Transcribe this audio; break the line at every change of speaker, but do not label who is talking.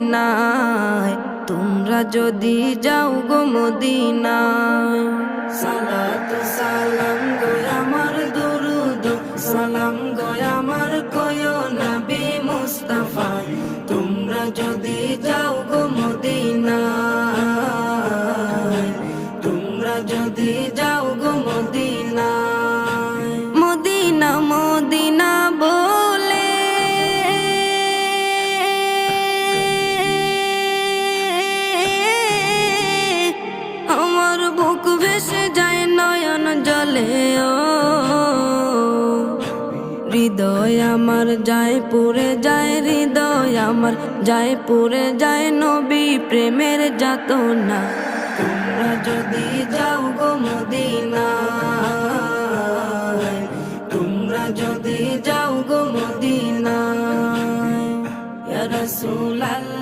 মদিনায় তোমরা যদি যাও গো মদিনায়। সালাতু সালাম গো আমার দুরুদ সালাম গো আমার কয়ো নবী মুস্তাফা, তোমরা যদি যাও গো মদিনায়, তোমরা যদি যাও গো মদিনায়। মদিনা মদিনা বলে আমার বুক ভেসে যায় নয়ন জলে, ও হৃদয় আমার যায় পুরে যায়, হৃদয় আমার যায় পুরে যায় নবী প্রেমের যাতনা। তোমরা যদি যাও গো মদিনায়, তোমরা যদি যাও গো মদিনায়। ইয়া রাসূলুল্লাহ